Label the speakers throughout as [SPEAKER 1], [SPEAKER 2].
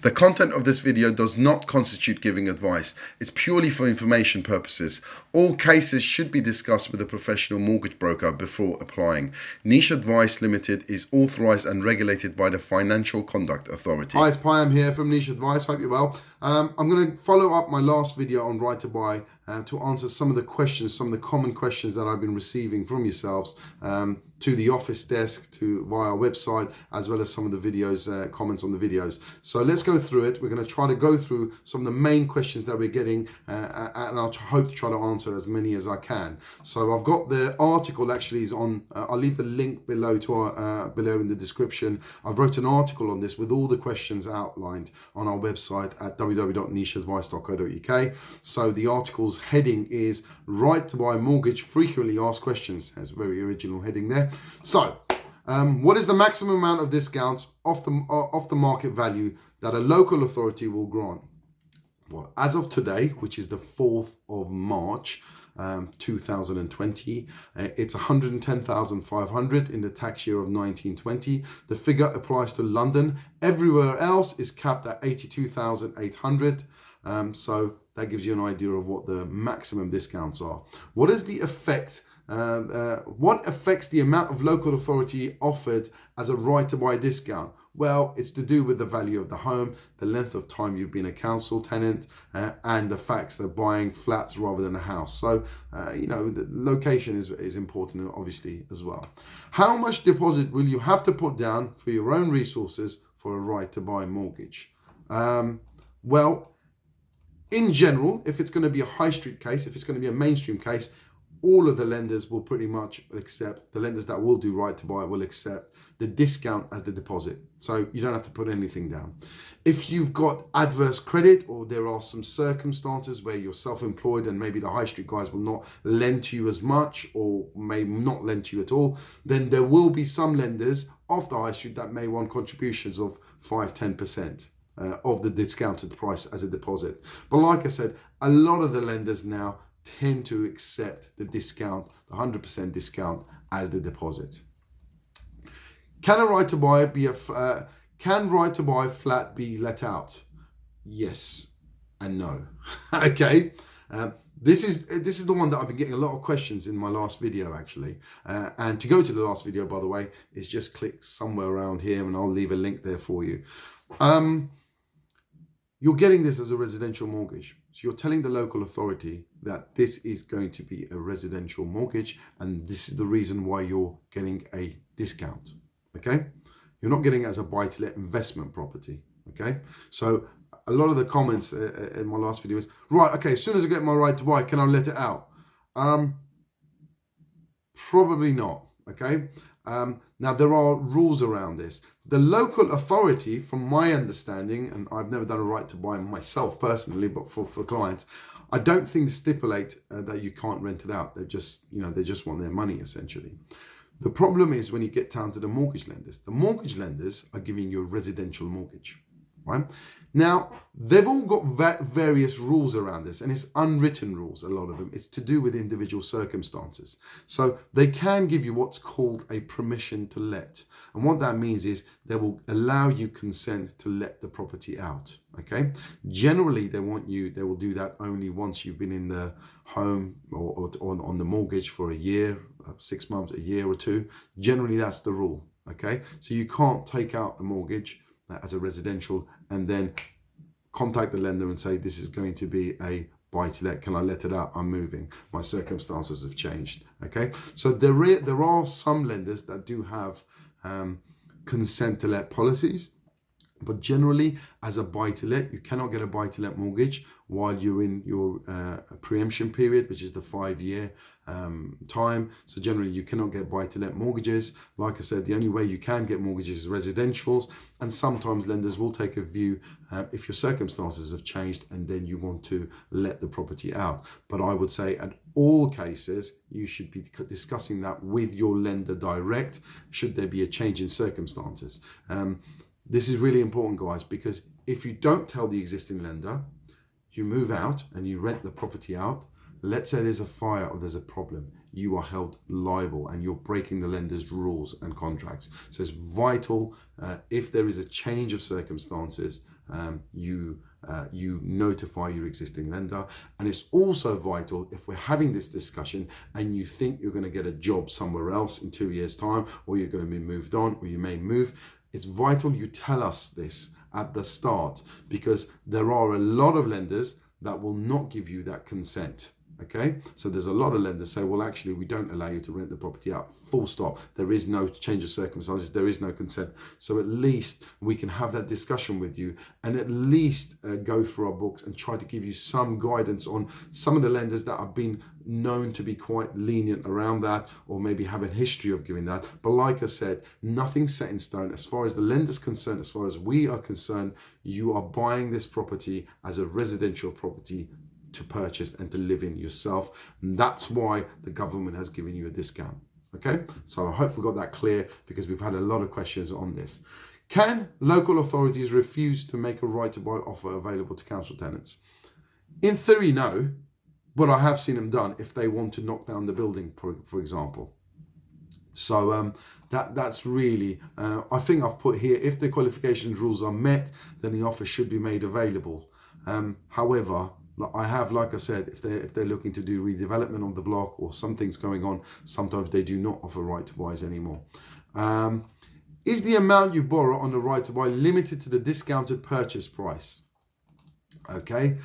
[SPEAKER 1] The content of this video does not constitute giving advice. It's purely for information purposes. All cases should be discussed with a professional mortgage broker before applying. Niche Advice Limited is authorised and regulated by the Financial Conduct Authority.
[SPEAKER 2] Hi, it's Payam here from Niche Advice. Hope you're well. I'm going to follow up my last video on Right to Buy to answer some of the questions, some of the common questions that I've been receiving from yourselves to the office desk, via our website, as well as some of the videos, comments on the videos. So let's go through it. We're going to try to go through some of the main questions that we're getting, and I'll hope to try to answer as many as I can. So I've got the article actually is on. I'll leave the link below below in the description. I've wrote an article on this with all the questions outlined on our website at www.nicheadvice.co.uk. So the article's heading is Right to Buy Mortgage Frequently Asked Questions. Has a very original heading there. So what is the maximum amount of discounts off the market value that a local authority will grant? Well, as of today, which is the 4th of March 2020, it's 110,500 in the tax year of 1920. The figure applies to London. Everywhere else is capped at 82,800. So that gives you an idea of what the maximum discounts are. What is the effect? What affects the amount of local authority offered as a right to buy discount? Well, it's to do with the value of the home, the length of time you've been a council tenant, and the facts they're buying flats rather than a house. So, the location is important, obviously, as well. How much deposit will you have to put down for your own resources for a right to buy mortgage? Well, in general, if it's going to be a high street case, if it's going to be a mainstream case, all of the lenders will pretty much accept, the lenders that will do right to buy will accept the discount as the deposit. So you don't have to put anything down. If you've got adverse credit, or there are some circumstances where you're self-employed and maybe the high street guys will not lend to you as much, or may not lend to you at all, then there will be some lenders off the high street that may want contributions of 5-10% of the discounted price as a deposit. But like I said, a lot of the lenders now tend to accept the discount, the 100% discount as the deposit. Can a right to buy can right to buy flat be let out? Yes and no. Okay. This is the one that I've been getting a lot of questions in my last video, actually. And to go to the last video, by the way, is just click somewhere around here and I'll leave a link there for you. You're getting this as a residential mortgage. So you're telling the local authority that this is going to be a residential mortgage, and this is the reason why you're getting a discount. Okay? You're not getting it as a buy-to-let investment property. Okay? So a lot of the comments in my last video is, right, okay, as soon as I get my right to buy, can I let it out? Probably not. Okay? Now, there are rules around this. The local authority, from my understanding, and I've never done a right to buy myself personally, but for clients, I don't think they stipulate that you can't rent it out. They just want their money, essentially. The problem is when you get down to the mortgage lenders. The mortgage lenders are giving you a residential mortgage, right? Now, they've all got various rules around this, and it's unwritten rules, a lot of them. It's to do with individual circumstances. So they can give you what's called a permission to let. And what that means is they will allow you consent to let the property out, okay? Generally, they will do that only once you've been in the home or on the mortgage for a year, 6 months, a year or two. Generally, that's the rule, okay? So you can't take out the mortgage as a residential and then contact the lender and say, this is going to be a buy-to-let, can I let it out? I'm moving, my circumstances have changed. Okay, so there are some lenders that do have consent to let policies, but generally as a buy-to-let, you cannot get a buy-to-let mortgage while you're in your preemption period, which is the 5-year time. So generally you cannot get buy-to-let mortgages. Like I said, the only way you can get mortgages is residentials, and sometimes lenders will take a view if your circumstances have changed and then you want to let the property out. But I would say at all cases, you should be discussing that with your lender direct, should there be a change in circumstances. This is really important, guys, because if you don't tell the existing lender, you move out and you rent the property out, let's say there's a fire or there's a problem, you are held liable and you're breaking the lender's rules and contracts. So it's vital, if there is a change of circumstances, you notify your existing lender. And it's also vital, if we're having this discussion and you think you're going to get a job somewhere else in 2 years' time, or you're going to be moved on, or you may move, it's vital you tell us this at the start, because there are a lot of lenders that will not give you that consent. Okay, so there's a lot of lenders say, well, actually, we don't allow you to rent the property out, full stop. There is no change of circumstances, there is no consent. So at least we can have that discussion with you, and at least go through our books and try to give you some guidance on some of the lenders that have been known to be quite lenient around that, or maybe have a history of giving that. But like I said, nothing's set in stone. As far as the lender's concerned, as far as we are concerned, you are buying this property as a residential property to purchase and to live in yourself. And that's why the government has given you a discount. Okay, so I hope we got that clear, because we've had a lot of questions on this. Can local authorities refuse to make a right to buy offer available to council tenants? In theory, no, but I have seen them done if they want to knock down the building, for example. So that's really, I think I've put here, if the qualifications rules are met, then the offer should be made available. However, I have, like I said, if they're looking to do redevelopment on the block or something's going on, sometimes they do not offer right to buys anymore. Is the amount you borrow on the right to buy limited to the discounted purchase price? Okay,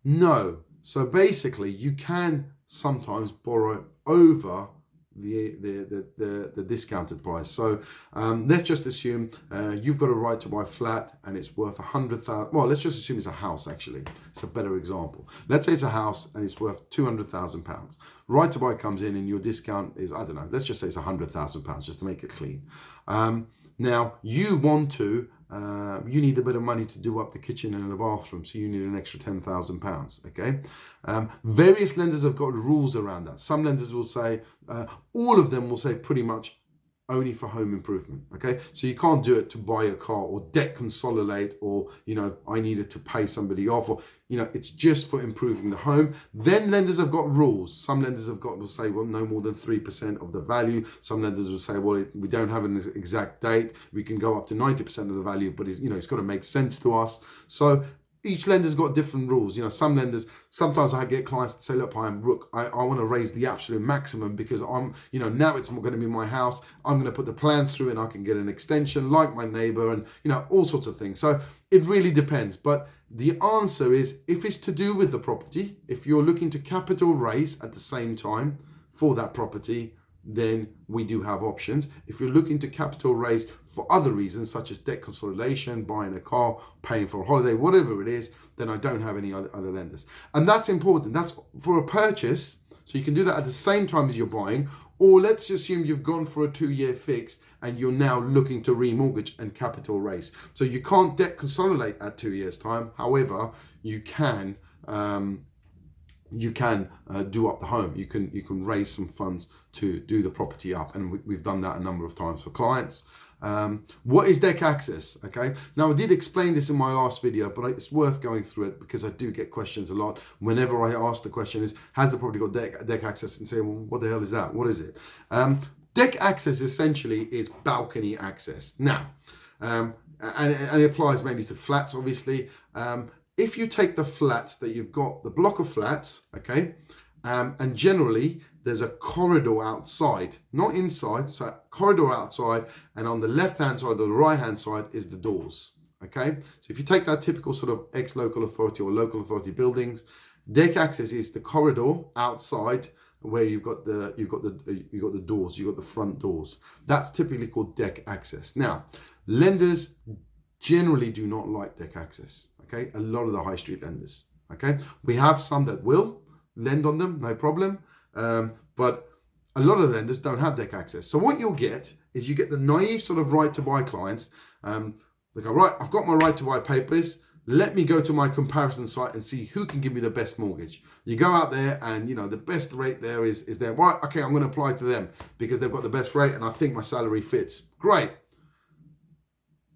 [SPEAKER 2] no. So basically, you can sometimes borrow over the discounted price. So let's just assume you've got a right to buy flat and it's worth 100,000. Well, let's just assume it's a house. Actually, it's a better example. Let's say it's a house and it's worth £200,000. Right to buy comes in and your discount is, I don't know, let's just say it's £100,000, just to make it clean. Now you want to, you need a bit of money to do up the kitchen and the bathroom, so you need an extra £10,000. Okay, various lenders have got rules around that. Some lenders will say, all of them will say pretty much only for home improvement. Okay, so you can't do it to buy a car or debt consolidate, or I needed to pay somebody off, or it's just for improving the home. Then lenders have got rules. Some lenders will say, well, no more than 3% of the value. Some lenders will say, well, we don't have an exact date, we can go up to 90% of the value, but it's got to make sense to us. So each lender's got different rules. Some lenders, sometimes I get clients that say, look, I want to raise the absolute maximum because I'm, now it's going to be my house. I'm going to put the plans through and I can get an extension like my neighbor, and, all sorts of things. So it really depends. But the answer is, if it's to do with the property, if you're looking to capital raise at the same time for that property, then we do have options. If you're looking to capital raise for other reasons, such as debt consolidation, buying a car, paying for a holiday, whatever it is, then I don't have any other lenders. And that's important. That's for a purchase. So you can do that at the same time as you're buying. Or let's assume you've gone for a 2-year fix and you're now looking to remortgage and capital raise. So you can't debt consolidate at 2 years' time. However, you can do up the home. You can raise some funds to do the property up, and we've done that a number of times for clients. What is deck access? Okay, now I did explain this in my last video, but it's worth going through it because I do get questions a lot. Whenever I ask the question is, has the property got deck access, and say, well, what the hell is that? What is it? Deck access essentially is balcony access. Now, and it applies mainly to flats, obviously. If you take the flats that you've got, the block of flats, okay, and generally there's a corridor outside, not inside, so corridor outside, and on the left-hand side or the right-hand side is the doors, okay? So if you take that typical sort of ex-local authority or local authority buildings, deck access is the corridor outside where you've got the doors, you've got the front doors. That's typically called deck access. Now, lenders generally do not like deck access. Okay, a lot of the high street lenders. Okay, we have some that will lend on them, no problem. But a lot of lenders don't have deck access. So what you'll get is you get the naive sort of right to buy clients. They go, right, I've got my right to buy papers. Let me go to my comparison site and see who can give me the best mortgage. You go out there and, the best rate there is there. Well, okay, I'm going to apply to them because they've got the best rate and I think my salary fits. Great.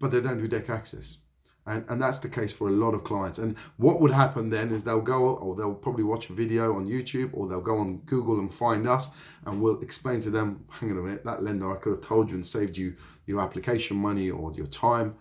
[SPEAKER 2] But they don't do deck access. And that's the case for a lot of clients. And what would happen then is they'll go, or they'll probably watch a video on YouTube, or they'll go on Google and find us, and we'll explain to them, hang on a minute, that lender, I could have told you and saved you your application money or your time.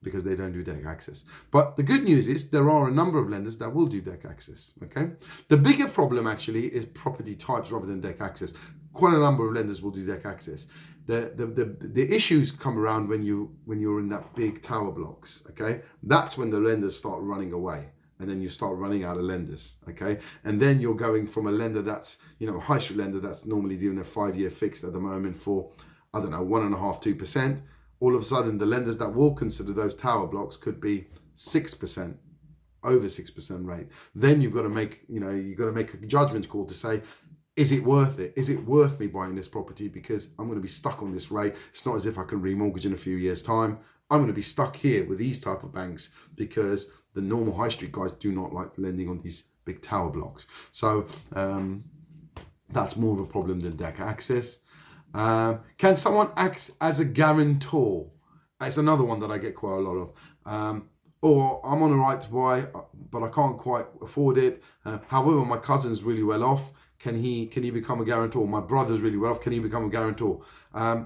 [SPEAKER 2] because they don't do deck access. But the good news is there are a number of lenders that will do deck access. Okay. The bigger problem actually is property types rather than deck access. Quite a number of lenders will do deck access. The issues come around when you're in that big tower blocks. Okay, that's when the lenders start running away, and then you start running out of lenders. Okay, and then you're going from a lender that's, a high street lender that's normally doing a 5-year fixed at the moment for, I don't know, 1.5–2%. All of a sudden, the lenders that will consider those tower blocks could be 6%, over 6% rate. Then you've got to make a judgment call to say, is it worth it? Is it worth me buying this property? Because I'm going to be stuck on this rate. It's not as if I can remortgage in a few years' time. I'm going to be stuck here with these type of banks because the normal high street guys do not like lending on these big tower blocks. So that's more of a problem than deck access. Can someone act as a guarantor? That's another one that I get quite a lot of. Or I'm on a right to buy, but I can't quite afford it. However, my cousin's really well off. Can he become a guarantor? My brother's really well off. Can he become a guarantor?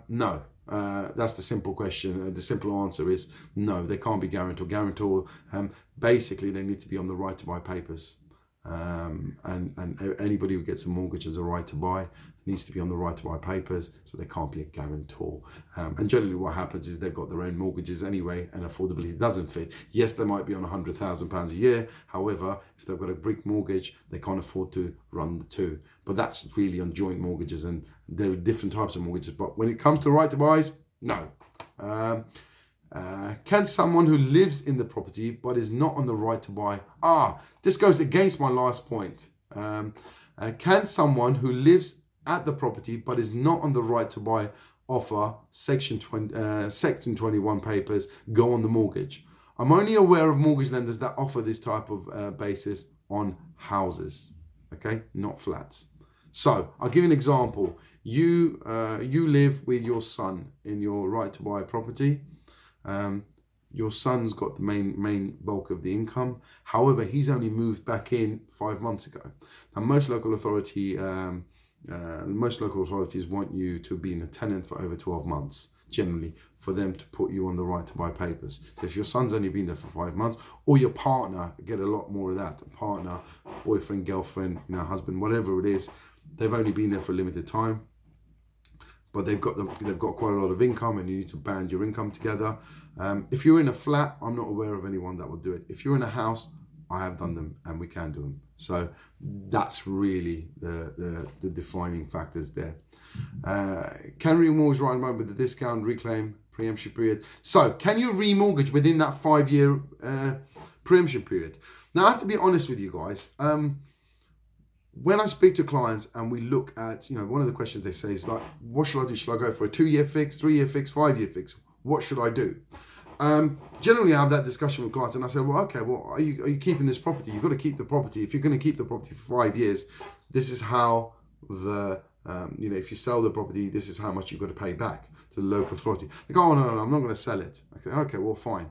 [SPEAKER 2] No. That's the simple question. The simple answer is no, they can't be guarantor. Guarantor, basically, they need to be on the right to buy papers. And anybody who gets a mortgage as a right to buy needs to be on the right to buy papers, so they can't be a guarantor. And generally what happens is they've got their own mortgages anyway, and affordability doesn't fit. Yes, they might be on £100,000 a year. However, if they've got a brick mortgage, they can't afford to run the two. But that's really on joint mortgages, and there are different types of mortgages. But when it comes to right to buys, no. Can someone who lives in the property but is not on the right to buy? This goes against my last point. Can someone who lives at the property but is not on the right to buy offer Section 21 papers, go on the mortgage? I'm only aware of mortgage lenders that offer this type of basis on houses, okay, not flats. So I'll give you an example. You live with your son in your right to buy property. Your son's got the main bulk of the income. However, he's only moved back in 5 months ago. Now, most local authorities want you to be in a tenant for over 12 months, generally, for them to put you on the right to buy papers. So if your son's only been there for 5 months, or your partner, get a lot more of that. A partner, boyfriend, girlfriend, husband, whatever it is, they've only been there for a limited time, but they've got quite a lot of income, and you need to band your income together. If you're in a flat, I'm not aware of anyone that will do it. If you're in a house, I have done them, and we can do them. So that's really the defining factors there. Can remortgage right now with the discount, reclaim, preemption period? So can you remortgage within that 5-year preemption period? Now, I have to be honest with you guys. When I speak to clients and we look at, one of the questions they say is like, what should I do? Should I go for a 2-year fix, 3-year fix, 5-year fix? What should I do? Generally, I have that discussion with clients, and I say, well, okay, are you keeping this property? You've got to keep the property. If you're going to keep the property for 5 years, this is how if you sell the property, this is how much you've got to pay back to the local authority. They go, oh, no, I'm not going to sell it. Okay, well, fine.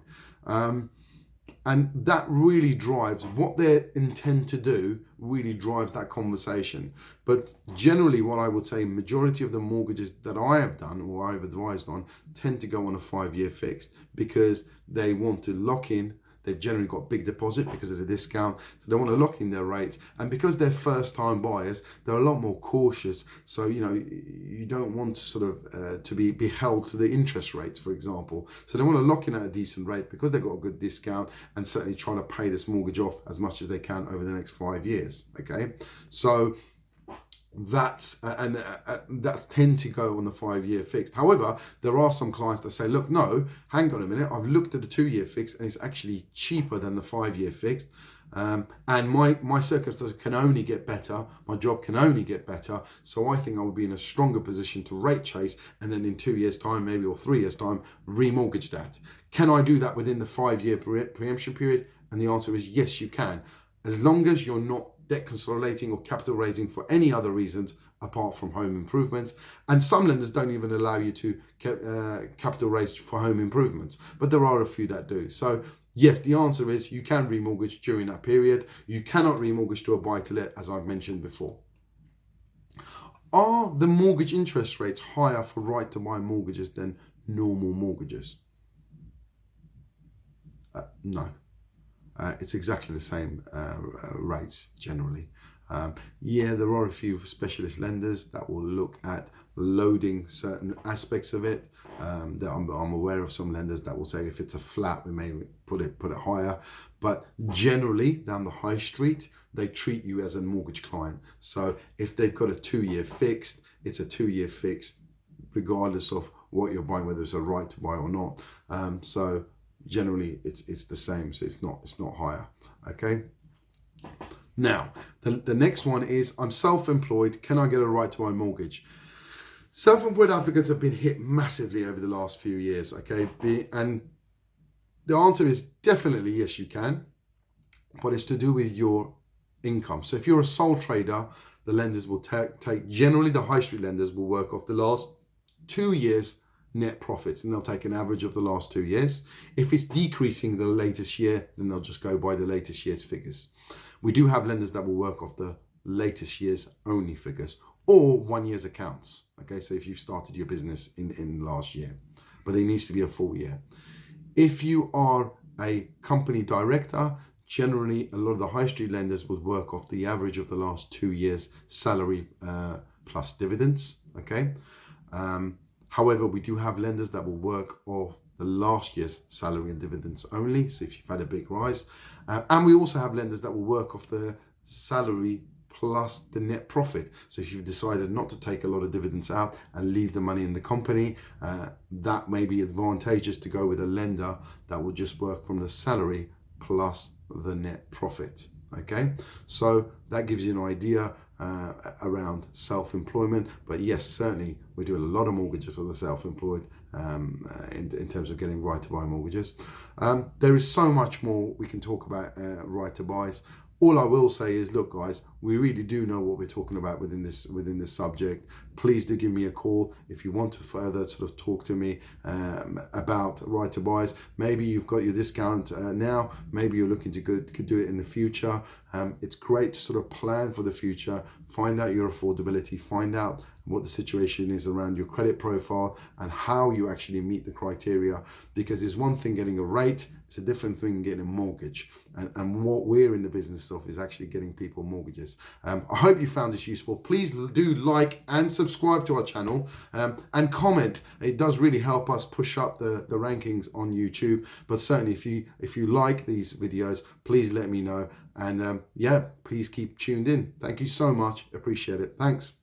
[SPEAKER 2] And that really drives what they intend to do, really drives that conversation. But generally, what I would say, majority of the mortgages that I have done or I've advised on tend to go on a 5-year fixed because they want to lock in. They've generally got big deposit because of the discount, so they want to lock in their rates. And because they're first-time buyers, they're a lot more cautious. So you don't want to sort of to be held to the interest rates, for example. So they want to lock in at a decent rate because they've got a good discount and certainly trying to pay this mortgage off as much as they can over the next 5 years. Okay, so that's tend to go on the 5-year fixed. However, there are some clients that say, look, no, hang on a minute, I've looked at the 2-year fixed and it's actually cheaper than the 5-year fixed, and my circumstances can only get better, my job can only get better, so I think I will be in a stronger position to rate chase and then in 2 years time, maybe, or 3 years time, remortgage that. Can I do that within the 5-year preemption period? And the answer is yes, you can, as long as you're not debt consolidating or capital raising for any other reasons apart from home improvements. And some lenders don't even allow you to capital raise for home improvements, but there are a few that do. So yes, the answer is you can remortgage during that period. You cannot remortgage to a buy-to-let, as I've mentioned before. Are the mortgage interest rates higher for right-to-buy mortgages than normal mortgages? No. It's exactly the same rates generally. Yeah, there are a few specialist lenders that will look at loading certain aspects of it. That I'm aware of some lenders that will say if it's a flat, we may put it higher. But generally, down the high street, they treat you as a mortgage client. So if they've got a 2-year fixed, it's a 2-year fixed, regardless of what you're buying, whether it's a right to buy or not. So generally, it's the same. So it's not higher. Okay. Now, the next one is, I'm self-employed. Can I get a right to buy mortgage? Self-employed applicants have been hit massively over the last few years. Okay. And the answer is definitely yes, you can. But it's to do with your income. So if you're a sole trader, the lenders will take generally the high street lenders will work off the last 2 years net profits, and they'll take an average of the last 2 years. If it's decreasing the latest year, then they'll just go by the latest year's figures. We do have lenders that will work off the latest year's only figures or 1 year's accounts. Okay, so if you've started your business in last year, but it needs to be a full year. If you are a company director, generally a lot of the high street lenders would work off the average of the last 2 years salary plus dividends. Okay. However, we do have lenders that will work off the last year's salary and dividends only. So if you've had a big rise, and we also have lenders that will work off the salary plus the net profit. So if you've decided not to take a lot of dividends out and leave the money in the company, that may be advantageous to go with a lender that will just work from the salary plus the net profit. Okay, so that gives you an idea around self-employment. But yes, certainly we do a lot of mortgages for the self-employed in terms of getting right to buy mortgages. There is so much more we can talk about right to buys. All I will say is, look, guys, we really do know what we're talking about within this subject. Please do give me a call if you want to further sort of talk to me about right to buys. Maybe you've got your discount now. Maybe you're looking to do it in the future. It's great to sort of plan for the future, find out your affordability, find out what the situation is around your credit profile and how you actually meet the criteria. Because it's one thing getting a rate, it's a different thing getting a mortgage. And what we're in the business of is actually getting people mortgages. I hope you found this useful. Please do like and subscribe to our channel and comment. It does really help us push up the rankings on YouTube. But certainly if you like these videos, please let me know. And yeah, please keep tuned in. Thank you so much. Appreciate it. Thanks.